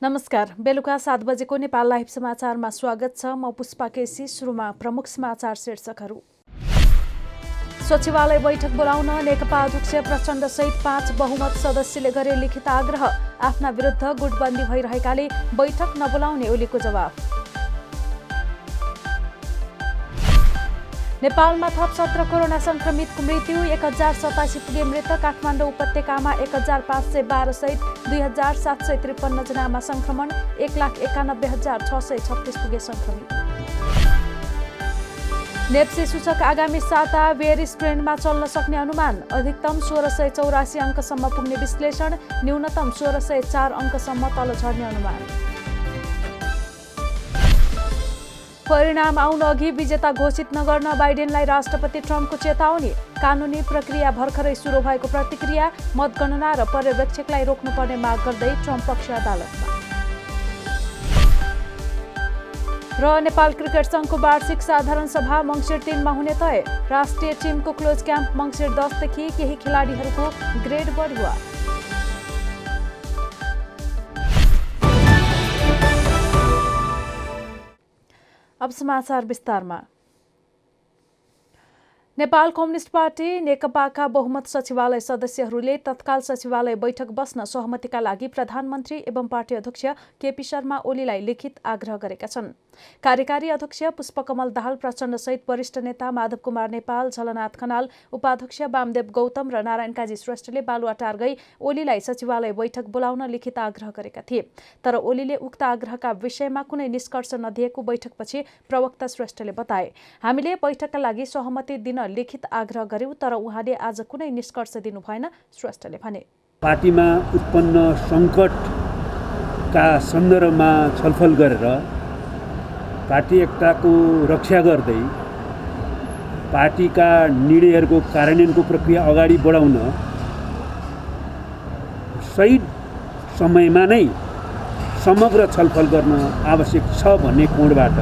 नमस्कार, बेलुका 7 बजेको नेपाल लाइभ समाचारमा स्वागत छ। म पुष्पा केसी। सुरुमा प्रमुख समाचार शीर्षकहरू। सचिवालय बैठक बोलाउन नेकपा अध्यक्ष प्रचण्ड सहित 5 बहुमत सदस्यले गरे लिखित आग्रह। आफ्ना विरुद्ध गुटबन्दी भइरहेकाले बैठक नबोलाउने ओलीको जवाफ। नेपालमा थप 17 कोरोना संक्रमितको मृत्यु, 1087 पुगे मृत। काठमाडौँ उपत्यकामा 1512 सहित 2753 जनामा संक्रमण, 1,91,636 पुगे संक्रमित। नेप्से सूचक आगामी साता बेयरिस ट्रेन्डमा चल्न सक्ने अनुमान। अधिकतम 1684 अङ्कसम्म पुग्ने विश्लेषण, न्यूनतम 1604 अङ्कसम्म तल झर्ने अनुमान। परिणाम आउन अघि विजेता घोषित नगर्न बाइडेनलाई राष्ट्रपति ट्रम्पको चेतावनी। कानुनी प्रक्रिया भर्खरै सुरु भएको प्रतिक्रिया। मतगणना र पर्यवेक्षकलाई रोक्नुपर्ने माग गर्दै ट्रम्प पक्ष अदालतमा। र नेपाल क्रिकेट सङ्घको वार्षिक साधारण सभा मङ्सिर 3 मा हुने तय। राष्ट्रिय टिमको क्लोज क्याम्प मङ्सिर 10 देखि केही खेलाडीहरूको ग्रेड बढुवा। अब समाचार विस्तारमा। नेपाल कम्युनिस्ट पार्टी नेकपाका बहुमत सचिवालय सदस्यहरूले तत्काल सचिवालय बैठक बस्न सहमतिका लागि प्रधानमन्त्री एवं पार्टी अध्यक्ष केपी शर्मा ओलीलाई लिखित आग्रह गरेका छन्। कार्यकारी अध्यक्ष पुष्पकमल दाहाल प्रचण्ड सहित वरिष्ठ नेता माधव कुमार नेपाल, झलनाथ खनाल, उपाध्यक्ष वामदेव गौतम र नारायण काजी श्रेष्ठले बालुवाटार गई ओलीलाई सचिवालय बैठक बोलाउन लिखित आग्रह गरेका थिए। तर ओलीले उक्त आग्रहका विषयमा कुनै निष्कर्ष नदिएको बैठकपछि प्रवक्ता श्रेष्ठले बताए। हामीले बैठकका लागि सहमति दिन लिखित आग्रह गर्यौं, तर उहाँले आज कुनै निष्कर्ष दिनु भएन, श्रेष्ठले भने। पार्टीमा उत्पन्न सङ्कटका सन्दर्भमा छलफल गरेर पार्टी एकताको रक्षा गर्दै पार्टीका निर्णयहरूको कार्यान्वयनको प्रक्रिया अगाडि बढाउन सही समयमा नै समग्र छलफल गर्न आवश्यक छ भन्ने कोणबाट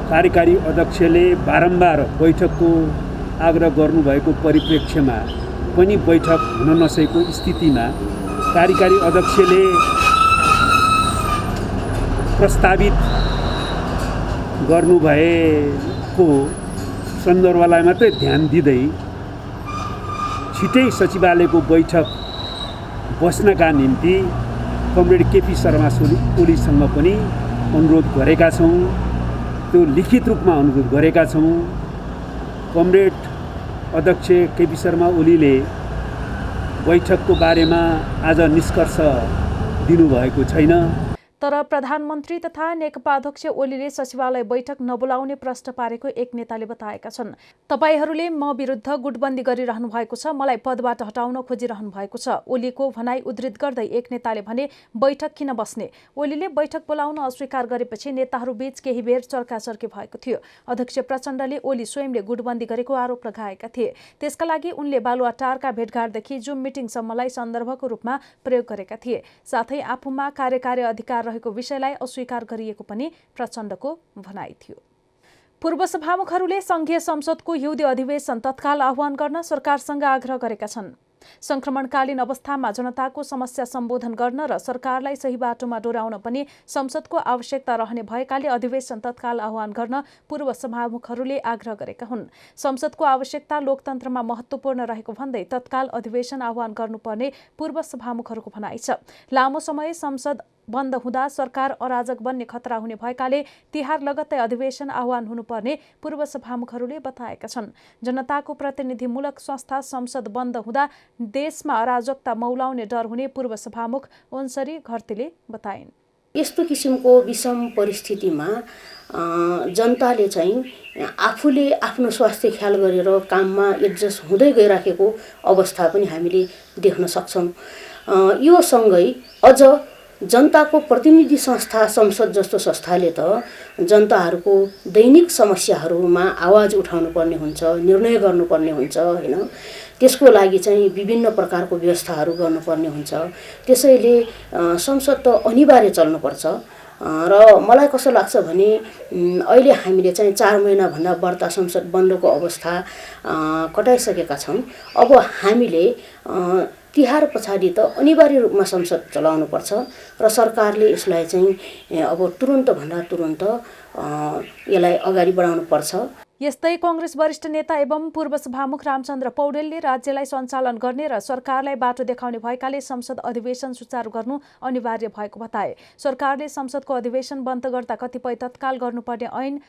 कार्यकारी अध्यक्षले बारम्बार बैठकको आग्रह गर्नुभएको परिप्रेक्ष्यमा पनि बैठक हुन नसकेको स्थितिमा कार्यकारी अध्यक्षले प्रस्तावित गर्नुभएको सन्दर्भलाई मात्रै ध्यान दिँदै छिटै सचिवालयको बैठक बस्नका निम्ति कमरेड केपी शर्मा ओलीसँग पनि अनुरोध गरेका छौँ। त्यो लिखित रूपमा अनुरोध गरेका छौँ। कमरेड अध्यक्ष केपी शर्मा ओलीले बैठकको बारेमा आज निष्कर्ष दिनुभएको छैन। तर प्रधानमन्त्री तथा नेकपा अध्यक्ष ओलीले सचिवालय बैठक नबोलाउने प्रश्न पारेको एक नेताले बताएका छन्। तपाईहरूले म विरुद्ध गुटबन्दी गरिरहनु भएको छ, मलाई पदबाट हटाउन खोजिरहनु भएको छ, ओलीको भनाई उद्धृत गर्दै एक नेताले भने। बैठक किन बस्ने? ओलीले बैठक बोलाउन अस्वीकार गरेपछि नेताहरूबीच केही बेर चर्काचर्की भएको थियो। अध्यक्ष प्रचण्डले ओली स्वयंले गुटबन्दी गरेको आरोप लगाएका थिए। त्यसका लागि उनले बालुवाटारका भेटघाटदेखि जुम मिटिङसम्मलाई सन्दर्भको रूपमा प्रयोग गरेका थिए। साथै आफूमा कार्यकारी अधिकार रहेको विषयलाई अस्वीकार गरिएको पनि प्रचण्डको भनाइ थियो। पूर्व सभामुखहरूले संघीय संसदको हिउँदे अधिवेशन तत्काल आह्वान गर्न सरकारसँग आग्रह गरेका छन्। संक्रमणकालीन अवस्थामा जनताको समस्या सम्बोधन गर्न र सरकारलाई सही बाटोमा डोर्याउन पनि संसदको आवश्यकता रहने भएकाले अधिवेशन तत्काल आह्वान गर्न पूर्व सभामुखहरूले आग्रह गरेका हुन्। संसदको आवश्यकता लोकतन्त्रमा महत्त्वपूर्ण रहेको भन्दै तत्काल अधिवेशन आह्वान गर्नुपर्ने पूर्व सभामुखहरूको भनाइ छ। लामो समय संसद बन्द हुँदा सरकार अराजक बन्ने खतरा हुने भएकाले तिहार लगत्तै अधिवेशन आह्वान हुनुपर्ने पूर्व सभामुखहरूले बताएका छन्। जनताको प्रतिनिधिमूलक संस्था संसद बन्द हुँदा देशमा अराजकता मौलाउने डर हुने पूर्व सभामुख ओन्सरी घरतीले बताइन्। यस्तो किसिमको विषम परिस्थितिमा जनताले चाहिँ आफूले आफ्नो स्वास्थ्य ख्याल गरेर काममा एडजस्ट हुँदै गइराखेको अवस्था पनि हामीले देख्न सक्छौँ। यो सँगै अझ जनताको प्रतिनिधि संस्था संसद जस्तो संस्थाले त जनताहरूको दैनिक समस्याहरूमा आवाज उठाउनु पर्ने हुन्छ, निर्णय गर्नुपर्ने हुन्छ हैन। त्यसको लागि चाहिँ विभिन्न प्रकारको व्यवस्थाहरू गर्नुपर्ने हुन्छ। त्यसैले संसद त अनिवार्य चल्नुपर्छ। र मलाई कस्तो लाग्छ भने अहिले हामीले चाहिँ 4 महिनाभन्दा बढ्ता संसद बन्दको अवस्था कटाइसकेका छौँ। अब हामीले तिहार पछाडि त अनिवार्य रूपमा संसद चलाउनुपर्छ र सरकारले यसलाई चाहिँ अब तुरुन्तभन्दा तुरुन्त यसलाई अगाडि बढाउनुपर्छ। यस्तै कङ्ग्रेस वरिष्ठ नेता एवं पूर्व सभामुख रामचन्द्र पौडेलले राज्यलाई सञ्चालन गर्ने र सरकारलाई बाटो देखाउने भएकाले संसद अधिवेशन सुचारू गर्नु अनिवार्य भएको बताए। सरकारले संसदको अधिवेशन बन्द गर्दा कतिपय तत्काल गर्नुपर्ने ऐन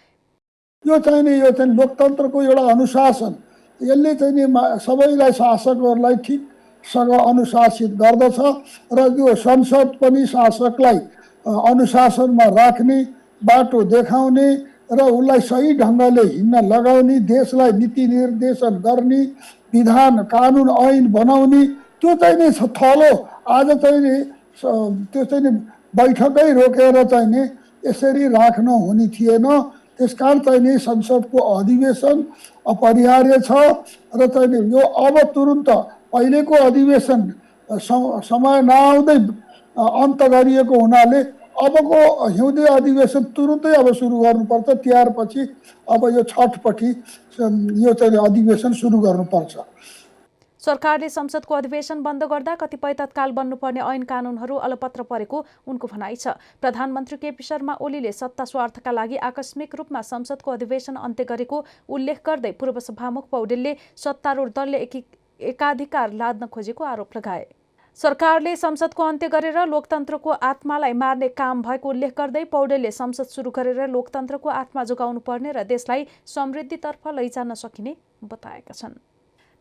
यो चाहिँ लोकतन्त्रको एउटा अनुशासन, यसले चाहिँ सबैलाई शासकहरूलाई ठिकसँग अनुशासित गर्दछ र यो संसद पनि शासकलाई अनुशासनमा राख्ने, बाटो देखाउने र उसलाई सही ढङ्गले हिँड्न लगाउने, देशलाई नीति निर्देशन गर्ने, विधान कानुन ऐन बनाउने, त्यो चाहिँ नि थलो। आज चाहिँ नि त्यो चाहिँ नि बैठकै रोकेर चाहिँ नि यसरी राख्न हुने थिएन। त्यसकारण चाहिँ नि संसदको अधिवेशन अपरिहार्य छ र चाहिँ नि यो अब तुरुन्त पहिलेको अधिवेशन समय नआउँदै अन्त गरिएको हुनाले अबको हिउँदे अधिवेशन तुरुन्तै अब सुरु गर्नुपर्छ। तिहारपछि अब यो छठपछि यो चाहिँ अधिवेशन सुरु गर्नुपर्छ। सरकारले संसदको अधिवेशन बन्द गर्दा कतिपय तत्काल बन्नुपर्ने ऐन कानुनहरू अलपत्र परेको उनको भनाइ छ। प्रधानमन्त्री केपी शर्मा ओलीले सत्ता स्वार्थका लागि आकस्मिक रूपमा संसदको अधिवेशन अन्त्य गरेको उल्लेख गर्दै पूर्व सभामुख पौडेलले सत्तारूढ दलले एकाधिकार लाद्न खोजेको आरोप लगाए। सरकारले संसदको अन्त्य गरेर लोकतन्त्रको आत्मालाई मार्ने काम भएको उल्लेख गर्दै पौडेलले संसद सुरु गरेर लोकतन्त्रको आत्मा जोगाउनु पर्ने र देशलाई समृद्धितर्फ लैजान सकिने बताएका छन्।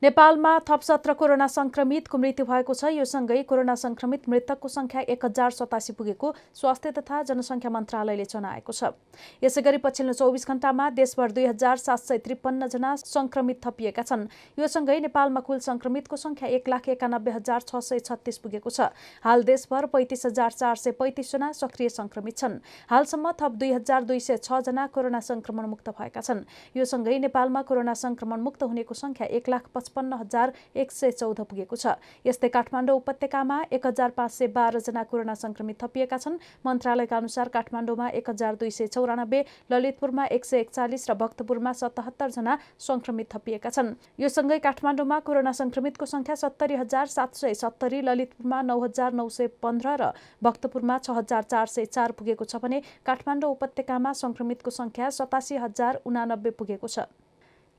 नेपालमा थप 17 कोरोना संक्रमितको मृत्यु भएको छ। यो सँगै कोरोना संक्रमित मृतकको संख्या 1087 पुगेको स्वास्थ्य तथा जनसङ्ख्या मन्त्रालयले जनाएको छ। यसैगरी पछिल्लो 24 घण्टामा देशभर 2753 जना संक्रमित थपिएका छन्। यो सँगै नेपालमा कुल संक्रमितको संख्या 1,91,636 पुगेको छ। हाल देशभर 35,435 जना सक्रिय संक्रमित छन्। हालसम्म थप 2,206 जना कोरोना संक्रमण मुक्त भएका छन्। यो सँगै नेपालमा कोरोना संक्रमण मुक्त हुनेको संख्या 1,55,114 पुगेको छ। यस्तै काठमाडौँ उपत्यकामा 1,512 जना कोरोना संक्रमित थपिएका छन्। मन्त्रालयका अनुसार काठमाडौँमा 1,294, ललितपुरमा 141 र भक्तपुरमा 77 जना संक्रमित थपिएका छन्। यो सँगै काठमाडौँमा कोरोना संक्रमितको संख्या 70,770, ललितपुरमा 9,915 र भक्तपुरमा 6,404 पुगेको छ भने काठमाडौँ उपत्यकामा संक्रमितको संख्या 87,089 पुगेको छ।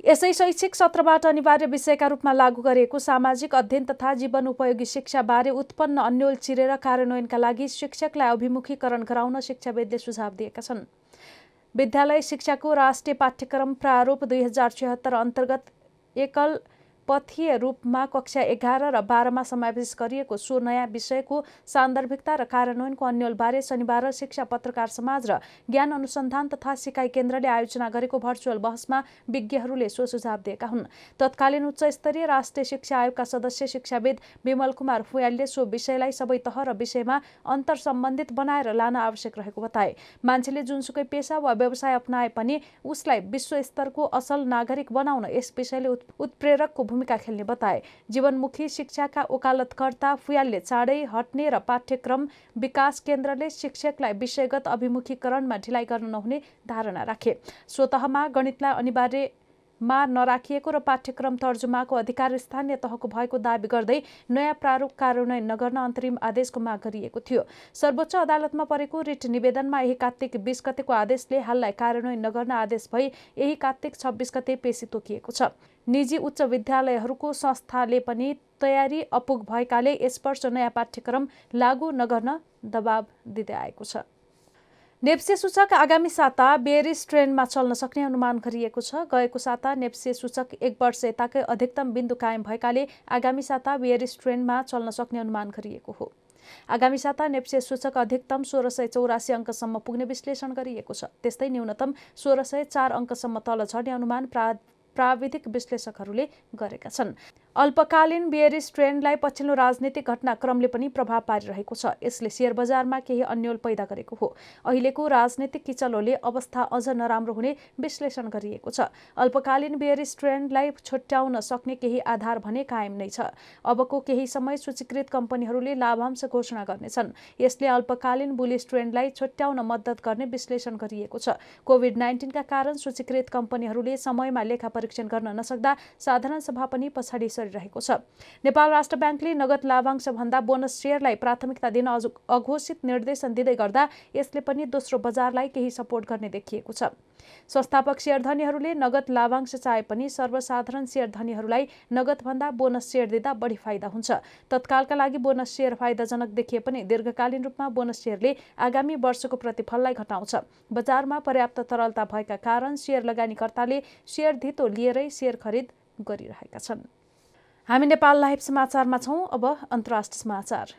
यसै शैक्षिक सत्रबाट अनिवार्य विषयका रूपमा लागू गरिएको सामाजिक अध्ययन तथा जीवन उपयोगी शिक्षाबारे उत्पन्न अन्यल चिरेर कार्यान्वयनका लागि शिक्षकलाई अभिमुखीकरण गराउन शिक्षाविदले सुझाव दिएका छन्। विद्यालय शिक्षाको राष्ट्रिय पाठ्यक्रम प्रारूप 2076 अन्तर्गत एकल पथीय रूपमा कक्षा 11 र 12 मा समावेश गरिएको सो नयाँ विषयको सान्दर्भिकता र कार्यान्वयनको अन्यलबारे शनिबार शिक्षा पत्रकार समाज र ज्ञान अनुसन्धान तथा सिकाइ केन्द्रले आयोजना गरेको भर्चुअल बहसमा विज्ञहरूले सो सुझाव दिएका हुन्। तत्कालीन उच्च स्तरीय राष्ट्रिय शिक्षा आयोगका सदस्य शिक्षाविद विमल कुमार फुयालले सो विषयलाई सबै तह र विषयमा अन्तर सम्बन्धित बनाएर लान आवश्यक रहेको बताए। मान्छेले जुनसुकै पेशा वा व्यवसाय अपनाए पनि उसलाई विश्व स्तरको असल नागरिक बनाउन यस विषयले उत्प्रेरकको भूमिका खेल्ने बताए। जीवनमुखी शिक्षाका वकालतकर्ता फुयालले चाँडै हट्ने र पाठ्यक्रम विकास केन्द्रले शिक्षकलाई विषयगत अभिमुखीकरणमा ढिलाइ गर्न नहुने धारणा राखे। स्वतःमा गणितलाई अनिवार्यमा नराखिएको र पाठ्यक्रम तर्जुमाको अधिकार स्थानीय तहको भएको दावी गर्दै नयाँ प्रारूप कार्यान्वयन नगर्न अन्तरिम आदेशको माग गरिएको थियो। सर्वोच्च अदालतमा परेको रिट निवेदनमा यही कार्तिक 20 गतेको आदेशले हाललाई कार्यान्वयन नगर्न आदेश भई यही कार्तिक 26 गते पेशी तोकिएको छ। निजी उच्च विद्यालयहरूको संस्थाले पनि तयारी अपुग भएकाले यस वर्ष नयाँ पाठ्यक्रम लागू नगर्न दबाब दिँदै आएको छ। नेप्से सूचक आगामी साता बेयरिस ट्रेन्डमा चल्न सक्ने अनुमान गरिएको छ। गएको साता नेप्से सूचक 1 वर्ष यताकै अधिकतम बिन्दु कायम भएकाले आगामी साता बेयरिस ट्रेन्डमा चल्न सक्ने अनुमान गरिएको हो। आगामी साता नेप्से सूचक अधिकतम 1684 अङ्कसम्म पुग्ने विश्लेषण गरिएको छ। त्यस्तै न्यूनतम 1604 अङ्कसम्म तल झर्ने अनुमान प्राविधिक विश्लेषकहरूले गरेका छन्। अल्पकालीन बेयरिस ट्रेन्डलाई पछिल्लो राजनीतिक घटनाक्रमले पनि प्रभाव पारिरहेको छ। यसले शेयर बजारमा केही अन्यल पैदा गरेको हो। अहिलेको राजनीतिक किचलोले अवस्था अझ नराम्रो हुने विश्लेषण गरिएको छ। अल्पकालीन बेयरिस ट्रेन्डलाई छुट्याउन सक्ने केही आधार भने कायम नै छ। अबको केही समय सूचीकृत कम्पनीहरूले लाभांश घोषणा गर्नेछन्। यसले अल्पकालीन बुलिस ट्रेन्डलाई छुट्याउन मद्दत गर्ने विश्लेषण गरिएको छ। कोभिड-19 का कारण सूचीकृत कम्पनीहरूले समयमा लेखा परीक्षण गर्न नसक्दा साधारण सभा पनि पछाडि गरिरहेको छ। नेपाल राष्ट्र ब्याङ्कले नगद लाभांशभन्दा बोनस सेयरलाई प्राथमिकता दिन अघोषित निर्देशन दिँदै गर्दा यसले पनि दोस्रो बजारलाई केही सपोर्ट गर्ने देखिएको छ। संस्थापक शेयरधनीहरूले नगद लाभांश चाहे पनि सर्वसाधारण शेयरधनीहरूलाई नगदभन्दा बोनस सेयर दिँदा बढी फाइदा हुन्छ। तत्कालका लागि बोनस सेयर फाइदाजनक देखिए पनि दीर्घकालीन रूपमा बोनस सेयरले आगामी वर्षको प्रतिफललाई घटाउँछ। बजारमा पर्याप्त तरलता भएका कारण सेयर लगानीकर्ताले सेयर धितो लिएरै सेयर खरिद गरिरहेका छन्। हामी नेपाल लाइभ समाचारमा छौं। अब अन्तर्राष्ट्रिय समाचार।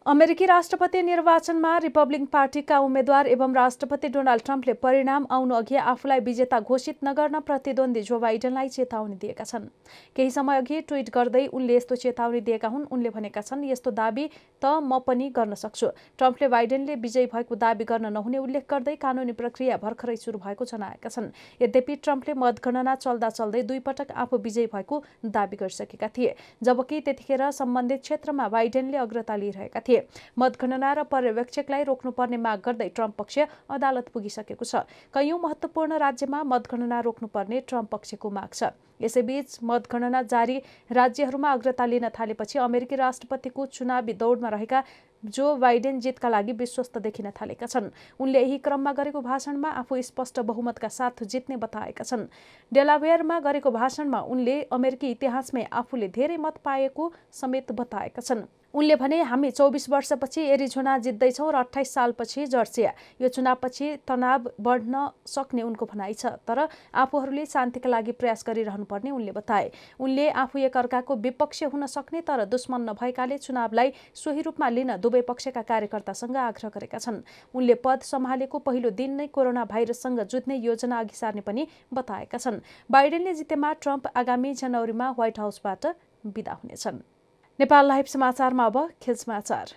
अमेरिकी राष्ट्रपति निर्वाचनमा रिपब्लिकन पार्टीका उम्मेद्वार एवं राष्ट्रपति डोनाल्ड ट्रम्पले परिणाम आउनु अघि आफूलाई विजेता घोषित नगर्न प्रतिद्वन्दी जो बाइडेनलाई चेतावनी दिएका छन्। केही समय अघि ट्विट गर्दै उनले यस्तो चेतावनी दिएका हुन्। उनले भनेका छन्, यस्तो दाबी त म पनि गर्न सक्छु। ट्रम्पले बाइडेनले विजयी भएको दाबी गर्न नहुने उल्लेख गर्दै कानुनी प्रक्रिया भर्खरै सुरु भएको जनाएका छन्। यद्यपि ट्रम्पले मतगणना चल्दा चल्दै 2 पटक आफू विजयी भएको दाबी गरिसकेका थिए, जबकि त्यतिखेर सम्बन्धित क्षेत्रमा बाइडेनले अग्रता लिइरहेका थिए। मतगणना र पर्यवेक्षकलाई रोक्नुपर्ने माग गर्दै ट्रम्प पक्ष अदालत पुगिसकेको छ। कैयौं महत्त्वपूर्ण राज्यमा मतगणना रोक्नुपर्ने ट्रम्प पक्षको माग छ। यसैबीच मतगणना जारी राज्यहरूमा अग्रता लिन थालेपछि अमेरिकी राष्ट्रपतिको चुनावी दौडमा रहेका जो बाइडेन जितका लागि विश्वस्त देखिन थालेका छन्। उनले यही क्रममा गरेको भाषणमा आफू स्पष्ट बहुमतका साथ जित्ने बताएका छन्। डेलावेयरमा गरेको भाषणमा उनले अमेरिकी इतिहासमै आफूले धेरै मत पाएको समेत बताएका छन्। उनले भने, हामी 24 वर्षपछि एरिजोना जित्दैछौँ र 28 सालपछि जर्जिया। यो चुनावपछि तनाव बढ्न सक्ने उनको भनाइ छ, तर आफूहरूले शान्तिका लागि प्रयास गरिरहनुपर्ने उनले बताए। उनले आफू एकअर्काको विपक्ष हुन सक्ने तर दुश्मन नभएकाले चुनावलाई सोही रूपमा लिन दुवै पक्षका कार्यकर्तासँग आग्रह गरेका छन्। उनले पद सम्हालेको पहिलो दिन नै कोरोना भाइरससँग जुझ्ने योजना अघि सार्ने पनि बताएका छन्। बाइडेनले जितेमा ट्रम्प आगामी जनवरीमा व्हाइट हाउसबाट बिदा हुनेछन्। नेपाल लाइभ समाचारमा अब खेल समाचार।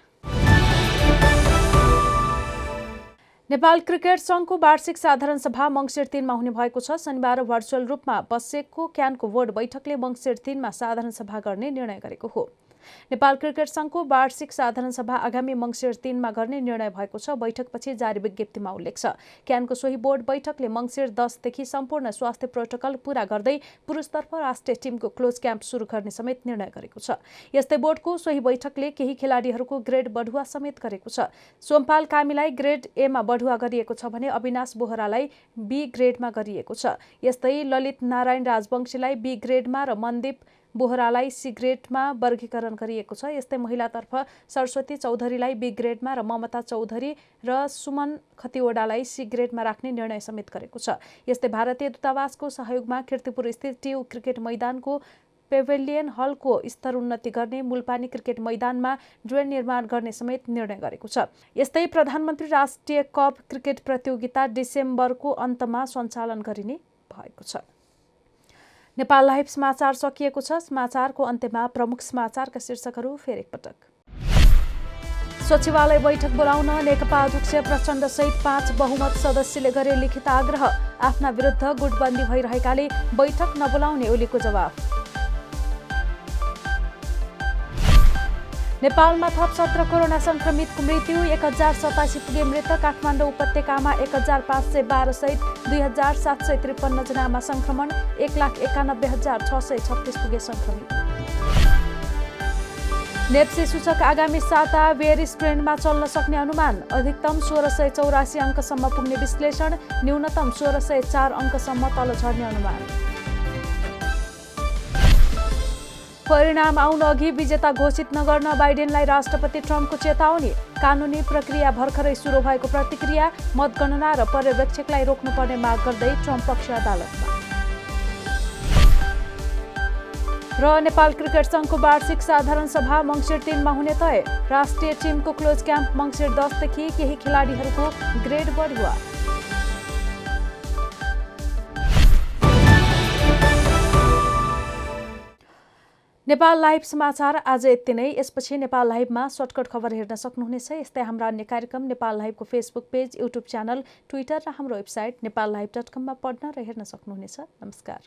नेपाल क्रिकेट संघको वार्षिक साधारण सभा मङ्सिर 3 मा हुने भएको छ। शनिबार भर्चुअल रूपमा बसेको क्यानको बोर्ड बैठकले मङ्सिर 3 मा साधारण सभा गर्ने निर्णय गरेको हो। नेपाल क्रिकेट संघको वार्षिक साधारण सभा आगामी मङ्सिर 3 मा गर्ने निर्णय भएको छ। बैठकपछि जारी विज्ञप्तिमा उल्लेख छ। क्यानको सोही बोर्ड बैठकले मङ्सिर 10 देखि सम्पूर्ण स्वास्थ्य प्रोटोकल पूरा गर्दै पुरुषतर्फ राष्ट्रिय टिमको क्लोज क्याम्प सुरु गर्ने समेत निर्णय गरेको छ। यस्तै बोर्डको सोही बैठकले केही खेलाडीहरूको ग्रेड बढुवा समेत गरेको छ। सोमपाल कामीलाई ग्रेड ए मा बढुवा गरिएको छ भने अविनाश बोहरालाई बी ग्रेडमा गरिएको छ। यस्तै ललित नारायण राजवंशीलाई बी ग्रेडमा र मनदीप बोहरालाई सी ग्रेडमा वर्गीकरण गरिएको छ। यस्तै महिलातर्फ सरस्वती चौधरीलाई बी ग्रेडमा र ममता चौधरी र सुमन खतिवडालाई सी ग्रेडमा राख्ने निर्णय समेत गरेको छ। यस्तै भारतीय दूतावासको सहयोगमा कीर्तिपुर स्थित टियु क्रिकेट मैदानको पेभिलियन हलको स्तर उन्नति गर्ने, मुलपानी क्रिकेट मैदानमा ड्रेन निर्माण गर्ने समेत निर्णय गरेको छ। यस्तै प्रधानमन्त्री राष्ट्रिय कप क्रिकेट प्रतियोगिता डिसेम्बरको अन्तमा सञ्चालन गरिने भएको छ। नेपाल लाइभ समाचार सकिएको छ। समाचारको अन्त्यमा प्रमुख समाचारका शीर्षकहरू फेरि एकपटक। सचिवालय बैठक बोलाउन नेकपा अध्यक्ष प्रचण्ड सहित 5 बहुमत सदस्यले गरे लिखित आग्रह। आफ्ना विरुद्ध गुटबन्दी भइरहेकाले बैठक नबोलाउने ओलीको जवाफ। नेपालमा थप 17 कोरोना संक्रमितको मृत्यु, 1087 पुगे मृत। काठमाडौँ उपत्यकामा 1512 सहित 2753 जनामा संक्रमण, 1,91,636 पुगे संक्रमित। नेप्सी सूचक आगामी साता वेरी स्ट्रेन्डमा चल्न सक्ने अनुमान। अधिकतम 1684 अङ्कसम्म पुग्ने विश्लेषण, न्यूनतम 1604 अङ्कसम्म तल झर्ने अनुमान। परिणाम आउन अघि विजेता घोषित नगर्न बाइडेनलाई राष्ट्रपति ट्रम्पको चेतावनी। कानुनी प्रक्रिया भर्खरै सुरु भएको प्रतिक्रिया। मतगणना र पर्यवेक्षकलाई रोक्नुपर्ने माग गर्दै ट्रम्प पक्ष अदालतमा। र नेपाल क्रिकेट संघको वार्षिक साधारण सभा मङ्सिर 3 मा हुने तय। राष्ट्रिय टिमको क्लोज क्याम्प मङ्सिर 10 देखि, केही खेलाडीहरूको ग्रेड बढुवा। नेपाल लाइभ समाचार आज यति नै। यसपछि नेपाल लाइभमा सर्टकट खबर हेर्न सक्नुहुनेछ। यस्तै हाम्रा अन्य कार्यक्रम नेपाल लाइभको Facebook page, YouTube channel, Twitter र हाम्रो वेबसाइट नेपाललाइभ.com मा पढ्न र हेर्न सक्नुहुनेछ। नमस्कार।